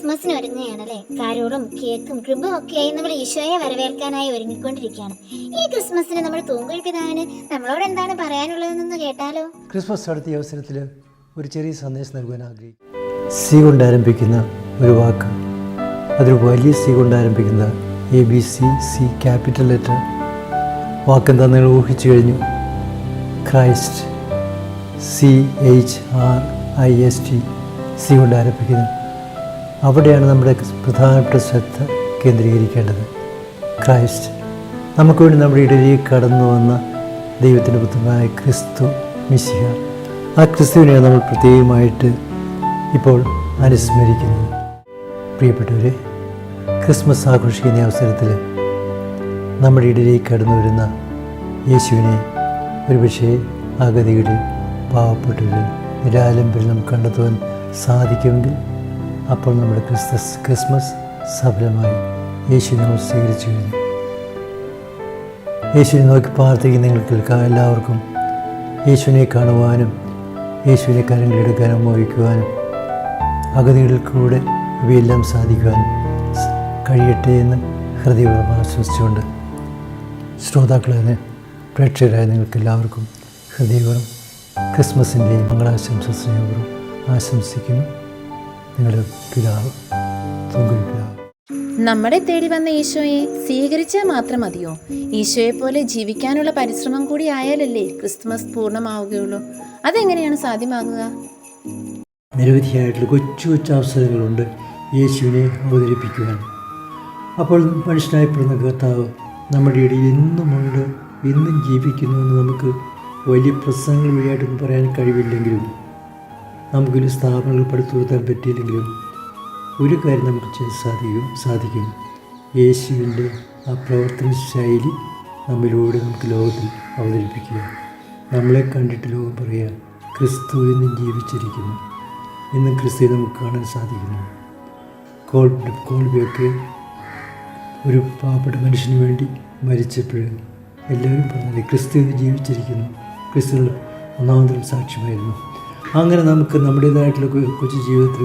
ക്രിസ്മസിന് ഒരുങ്ങുകയാണല്ലേ. കാരോളും കേക്കും ക്രിബും ഒക്കെയായി നമ്മൾ ഈശോയെ വരവേൽക്കാനായി ഒരുങ്ങിക്കൊണ്ടിരിക്കുകയാണ്. ഈ ക്രിസ്മസിന് നമ്മൾ തൂങ്കുഴി പിതാവിന് നമ്മളോട് എന്താണ് പറയാനുള്ളതെന്ന് കേട്ടാലോ? ക്രിസ്മസ് നടത്തിയ അവസരത്തിൽ ഒരു ചെറിയ സന്ദേശം നൽകുവാൻ ആഗ്രഹിക്കും. സി കൊണ്ട് ആരംഭിക്കുന്ന ഒരു വാക്ക്, അതൊരു വലിയ സി കൊണ്ട് ആരംഭിക്കുന്ന ABC ക്യാപിറ്റൽ ലെറ്റർ വാക്കെന്താ നിങ്ങൾ ഊഹിച്ചു കഴിഞ്ഞു? ക്രൈസ്റ്റ്. CHRIST, സി കൊണ്ട് ആരംഭിക്കുന്നത്. അവിടെയാണ് നമ്മുടെ പ്രധാനപ്പെട്ട ശ്രദ്ധ കേന്ദ്രീകരിക്കേണ്ടത്. ക്രൈസ്റ്റ്, നമുക്ക് വേണ്ടി നമ്മുടെ ഇടയിലേക്ക് കടന്നു വന്ന ദൈവത്തിൻ്റെ പുത്രനായ ക്രിസ്തു മിശിഹ. ആ ക്രിസ്തുവിനെയാണ് നമ്മൾ പ്രത്യേകമായിട്ട് ഇപ്പോൾ അനുസ്മരിക്കുന്നത്. പ്രിയപ്പെട്ടവരെ, ക്രിസ്മസ് ആഘോഷിക്കുന്ന അവസരത്തിൽ നമ്മുടെ ഇടയിലേക്ക് കടന്നു വരുന്ന യേശുവിനെ ഒരുപക്ഷേ അഗതികളിൽ, പാവപ്പെട്ടവരിൽ, നിരാലംബരിൽ നമുക്ക് കണ്ടെത്തുവാൻ സാധിക്കുമെങ്കിൽ അപ്പോൾ നമ്മുടെ ക്രിസ്മസ് സഫലമായി. യേശു നമ്മൾ സ്വീകരിച്ചു കഴിഞ്ഞു. യേശുവിനെ നോക്കി പ്രാർത്ഥിക്കുന്ന നിങ്ങൾക്ക് എല്ലാവർക്കും യേശുവിനെ കാണുവാനും യേശുവിനെ കരങ്ങളെടുക്കാനും മോഹിക്കുവാനും അഗതികളിൽ കൂടെ ഇവയെല്ലാം സാധിക്കുവാനും കഴിയട്ടെ എന്ന് ഹൃദയപൂർവ്വം ആശംസിച്ചുകൊണ്ട് ശ്രോതാക്കളെ, പ്രേക്ഷകരായ നിങ്ങൾക്കെല്ലാവർക്കും ഹൃദയപൂർവ്വം ക്രിസ്മസിൻ്റെയും മംഗളാശംസ സ്നേഹപൂർവ്വം ആശംസിക്കുന്നു. നിങ്ങളുടെ പിതാവ്, തൂങ്കുഴി പിതാവ്. നമ്മളെ തേടി വന്ന ഈശോയെ സ്വീകരിച്ചാൽ മാത്രം മതിയോ? ഈശോയെ പോലെ ജീവിക്കാനുള്ള പരിശ്രമം കൂടി ആയാലല്ലേ ക്രിസ്മസ് പൂർണ്ണമാവുകയുള്ളൂ. അതെങ്ങനെയാണ് സാധ്യമാകുക? നിരവധിയായിട്ടുള്ള കൊച്ചു കൊച്ചു അവസരങ്ങളുണ്ട് യേശുവിനെ അവതരിപ്പിക്കുവാൻ. അപ്പോൾ മനുഷ്യനായപ്പെടുന്ന കർത്താവ് നമ്മുടെ ഇടയിൽ എന്നുമുണ്ട്, എന്നും ജീവിക്കുന്നുവെന്ന് നമുക്ക് വലിയ പ്രസംഗങ്ങൾ വഴിയായിട്ടൊന്നും പറയാൻ കഴിവില്ലെങ്കിലും, നമുക്കൊരു സ്ഥാപനങ്ങൾ പടുത്തുയർത്താൻ പറ്റിയില്ലെങ്കിലും ഒരു കാര്യം നമുക്ക് ചെയ്യാൻ സാധിക്കും. യേശുവിൻ്റെ ആ പ്രവർത്തന ശൈലി നമ്മിലൂടെ നമുക്ക് ലോകത്തിൽ അവതരിപ്പിക്കുക. നമ്മളെ കണ്ടിട്ട് ലോകം പറയുക, ക്രിസ്തു എന്നും ജീവിച്ചിരിക്കുന്നു, എന്നും ക്രിസ്തുവിനെ നമുക്ക് കാണാൻ സാധിക്കുന്നു. കോൾബിയൊക്കെ ഒരു പാവപ്പെട്ട മനുഷ്യന് വേണ്ടി മരിച്ചപ്പോൾ എല്ലാവരും പറഞ്ഞത് ക്രിസ്തു എന്ന് ജീവിച്ചിരിക്കുന്നു, ക്രിസ്തു ഒന്നാമതൊരു സാക്ഷ്യമായിരുന്നു. അങ്ങനെ നമുക്ക് നമ്മുടേതായിട്ടുള്ള കൊച്ചു ജീവിതത്തിൽ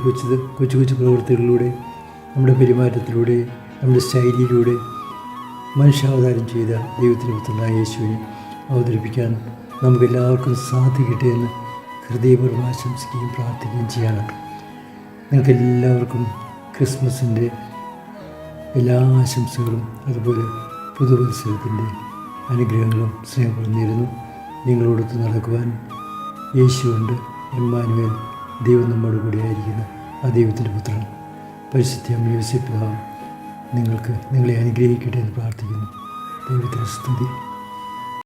കൊച്ചു കൊച്ചു പ്രവൃത്തികളിലൂടെ, നമ്മുടെ പെരുമാറ്റത്തിലൂടെ, നമ്മുടെ ശൈലിയിലൂടെ മനുഷ്യാവതാരം ചെയ്ത ദൈവത്തിൻ്റെ പുത്രനായ യേശുവിനെ അവതരിപ്പിക്കാൻ നമുക്കെല്ലാവർക്കും സാധിക്കട്ടെ എന്ന് ഹൃദയപൂർവ്വം ആശംസിക്കുകയും പ്രാർത്ഥിക്കുകയും ചെയ്യണം. നിങ്ങൾക്കെല്ലാവർക്കും ക്രിസ്മസിൻ്റെ എല്ലാ ആശംസകളും അതുപോലെ പുതുവത്സരത്തിൻ്റെ അനുഗ്രഹങ്ങളും സ്നേഹങ്ങളും നേരുന്നു. നിങ്ങളോടൊത്ത് നടക്കുവാൻ യേശുവുണ്ട്. ഇമ്മാനുവേൽ, ദൈവം നമ്മോട് കൂടിയായിരിക്കുന്ന ആ ദൈവത്തിൻ്റെ പുത്രൻ പരിശുദ്ധ യോസേപ്പ് പിതാവ് നിങ്ങളെ അനുഗ്രഹിക്കട്ടെ എന്ന് പ്രാർത്ഥിക്കുന്നു. ദൈവത്തിന് സ്തുതി.